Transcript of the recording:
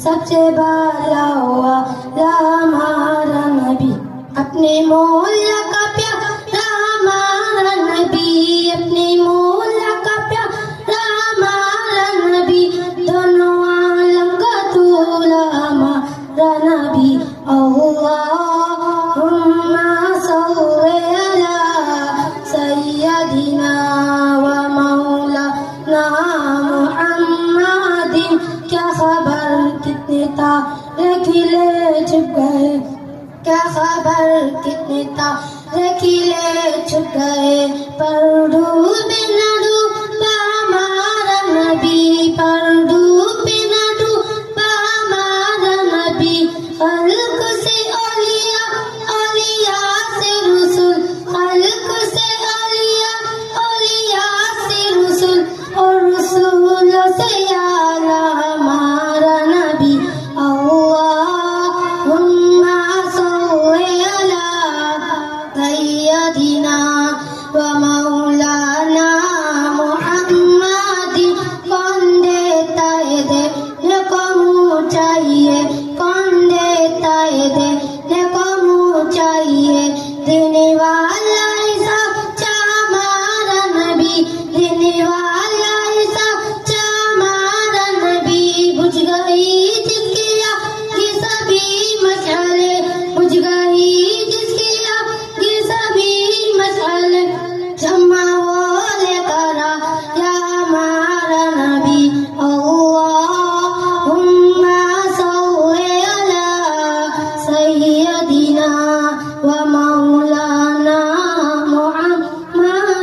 सबसे बाला हुआ हमारा नबी, अपने मौला का प्यारा हमारा नबी, अपने मौला का प्यारा हमारा नबी, दोनों आलम का दूल्हा हमारा नबी। अल्लाहुम्मा सल्ली अला सय्यदिना व मौलाना मुहम्मदिन। क्या खबर कितने तारे खिले छुप गए, क्या खबर कितने तारे खिले छुप गए, पर डूबे न